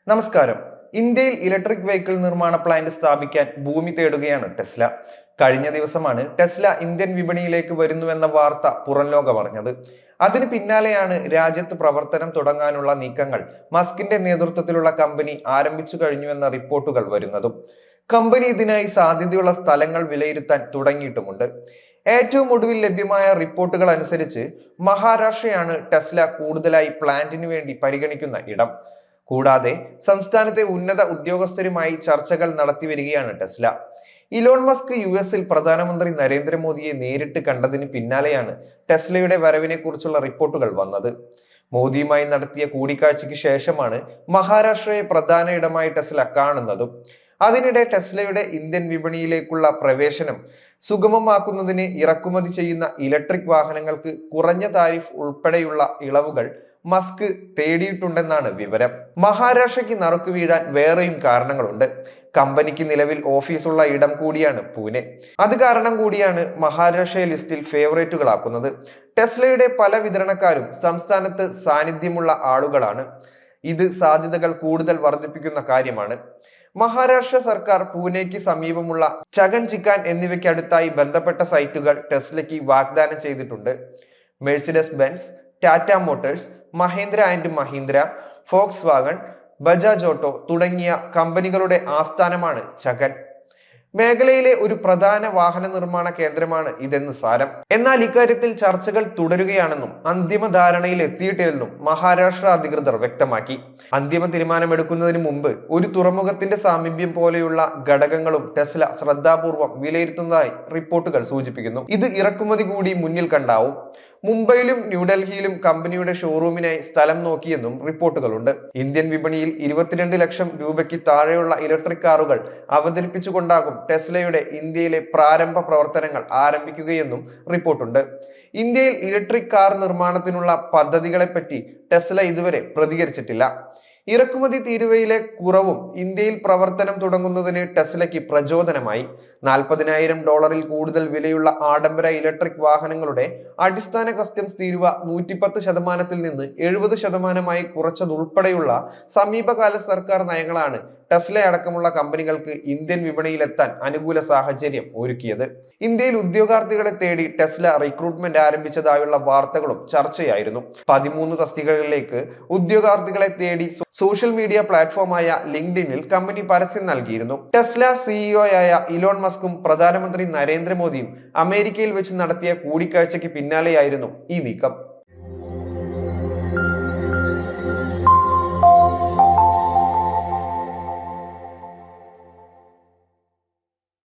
നമസ്കാരം. ഇന്ത്യയിൽ electric vehicle നിർമ്മാണ പ്ലാന്റ് സ്ഥാപിക്കാൻ ഭൂമി തേടുകയാണ് ടെസ്ല. കഴിഞ്ഞ ദിവസമാണ് ടെസ്ല ഇന്ത്യൻ വിപണിയിലേക്ക് വരുന്നുവെന്ന വാർത്ത പുറം ലോകം അറിഞ്ഞത്. അതിന് പിന്നാലെയാണ് രാജ്യത്ത് പ്രവർത്തനം തുടങ്ങാനുള്ള നീക്കങ്ങൾ മസ്കിന്റെ നേതൃത്വത്തിലുള്ള കമ്പനി ആരംഭിച്ചു കഴിഞ്ഞുവെന്ന റിപ്പോർട്ടുകൾ വരുന്നതും. കമ്പനി ഇതിനായി സാധ്യതയുള്ള സ്ഥലങ്ങൾ വിലയിരുത്താൻ തുടങ്ങിയിട്ടുമുണ്ട്. ഏറ്റവും ഒടുവിൽ ലഭ്യമായ റിപ്പോർട്ടുകൾ അനുസരിച്ച് മഹാരാഷ്ട്രയാണ് ടെസ്ല കൂടുതലായി പ്ലാന്റിനു വേണ്ടി പരിഗണിക്കുന്ന ഇടം. കൂടാതെ സംസ്ഥാനത്തെ ഉന്നത ഉദ്യോഗസ്ഥരുമായി ചർച്ചകൾ നടത്തി വരികയാണ് ടെസ്ല. ഇലോൺ മസ്ക് US-ൽ പ്രധാനമന്ത്രി നരേന്ദ്രമോദിയെ നേരിട്ട് കണ്ടതിന് പിന്നാലെയാണ് ടെസ്ലയുടെ വരവിനെ കുറിച്ചുള്ള റിപ്പോർട്ടുകൾ വന്നത്. മോദിയുമായി നടത്തിയ കൂടിക്കാഴ്ചയ്ക്ക് ശേഷമാണ് മഹാരാഷ്ട്രയെ പ്രധാന ഇടമായി ടെസ്ല കാണുന്നതും. അതിനിടെ ടെസ്ലയുടെ ഇന്ത്യൻ വിപണിയിലേക്കുള്ള പ്രവേശനം സുഗമമാക്കുന്നതിന് ഇറക്കുമതി ചെയ്യുന്ന ഇലക്ട്രിക് വാഹനങ്ങൾക്ക് കുറഞ്ഞ താരിഫ് ഉൾപ്പെടെയുള്ള ഇളവുകൾ മസ്ക് തേടിയിട്ടുണ്ടെന്നാണ് വിവരം. മഹാരാഷ്ട്രയ്ക്ക് നറുക്ക് വീഴാൻ വേറെയും കാരണങ്ങളുണ്ട്. കമ്പനിക്ക് നിലവിൽ ഓഫീസുള്ള ഇടം കൂടിയാണ് പൂനെ. അത് കാരണം കൂടിയാണ് മഹാരാഷ്ട്രയെ ലിസ്റ്റിൽ ഫേവറേറ്റുകളാക്കുന്നത്. ടെസ്ലയുടെ പല വിതരണക്കാരും സംസ്ഥാനത്ത് സാന്നിധ്യമുള്ള ആളുകളാണ്. ഇത് സാധ്യതകൾ കൂടുതൽ വർദ്ധിപ്പിക്കുന്ന കാര്യമാണ്. മഹാരാഷ്ട്ര സർക്കാർ പൂനെക്ക് സമീപമുള്ള ചകൻ ചിക്കാൻ എന്നിവയ്ക്ക് അടുത്തായി ബന്ധപ്പെട്ട സൈറ്റുകൾ ടെസ്ലയ്ക്ക് വാഗ്ദാനം ചെയ്തിട്ടുണ്ട്. Mercedes Benz, Tata Motors, Mahindra and Mahindra, Volkswagen, Bajaj Auto തുടങ്ങിയ കമ്പനികളുടെ ആസ്ഥാനമാണ് ചകൻ. മേഖലയിലെ ഒരു പ്രധാന വാഹന നിർമ്മാണ കേന്ദ്രമാണ് ഇതെന്ന് സാരം. എന്നാൽ ഇക്കാര്യത്തിൽ ചർച്ചകൾ തുടരുകയാണെന്നും അന്തിമ ധാരണയിൽ എത്തിയിട്ടില്ലെന്നും മഹാരാഷ്ട്ര അധികൃതർ വ്യക്തമാക്കി. അന്തിമ തീരുമാനമെടുക്കുന്നതിന് മുമ്പ് ഒരു തുറമുഖത്തിന്റെ സാമീപ്യം പോലെയുള്ള ഘടകങ്ങളും ടെസ്ല ശ്രദ്ധാപൂർവം വിലയിരുത്തുന്നതായി റിപ്പോർട്ടുകൾ സൂചിപ്പിക്കുന്നു. ഇത് ഇറക്കുമതി കൂടി മുന്നിൽ കണ്ടാവും. മുംബൈയിലും ന്യൂഡൽഹിയിലും കമ്പനിയുടെ ഷോറൂമിനായി സ്ഥലം നോക്കിയെന്നും റിപ്പോർട്ടുകളുണ്ട്. ഇന്ത്യൻ വിപണിയിൽ 22 ലക്ഷം രൂപയ്ക്ക് താഴെയുള്ള ഇലക്ട്രിക് കാറുകൾ അവതരിപ്പിച്ചുകൊണ്ടാകും ടെസ്ലയുടെ ഇന്ത്യയിലെ പ്രാരംഭ പ്രവർത്തനങ്ങൾ ആരംഭിക്കുകയെന്നും റിപ്പോർട്ടുണ്ട്. ഇന്ത്യയിൽ ഇലക്ട്രിക് കാർ നിർമ്മാണത്തിനുള്ള പദ്ധതികളെപ്പറ്റി ടെസ്ല ഇതുവരെ പ്രതികരിച്ചിട്ടില്ല. ഇറക്കുമതി തീരുവയിലെ കുറവും ഇന്ത്യയിൽ പ്രവർത്തനം തുടങ്ങുന്നതിന് ടെസ്ലയ്ക്ക് പ്രചോദനമായി. $40,000 കൂടുതൽ വിലയുള്ള ആഡംബര ഇലക്ട്രിക് വാഹനങ്ങളുടെ അടിസ്ഥാന കസ്റ്റംസ് തീരുവ 110% നിന്ന് 70% കുറച്ചതുൾപ്പെടെയുള്ള സമീപകാല സർക്കാർ നയങ്ങളാണ് ടെസ്ല അടക്കമുള്ള കമ്പനികൾക്ക് ഇന്ത്യൻ വിപണിയിലെത്താൻ അനുകൂല സാഹചര്യം ഒരുക്കിയത്. ഇന്ത്യയിൽ ഉദ്യോഗാർത്ഥികളെ തേടി ടെസ്ല റിക്രൂട്ട്മെന്റ് ആരംഭിച്ചതായുള്ള വാർത്തകളും ചർച്ചയായിരുന്നു. 13 തസ്തികകളിലേക്ക് ഉദ്യോഗാർത്ഥികളെ തേടി സോഷ്യൽ മീഡിയ പ്ലാറ്റ്ഫോമായ ലിങ്ക്ഡിനിൽ കമ്പനി പരസ്യം നൽകിയിരുന്നു. ടെസ്ല CEO-യായ ഇലോൺ മസ്കും പ്രധാനമന്ത്രി നരേന്ദ്രമോദിയും അമേരിക്കയിൽ വെച്ച് നടത്തിയ കൂടിക്കാഴ്ചയ്ക്ക് പിന്നാലെയായിരുന്നു ഈ നീക്കം.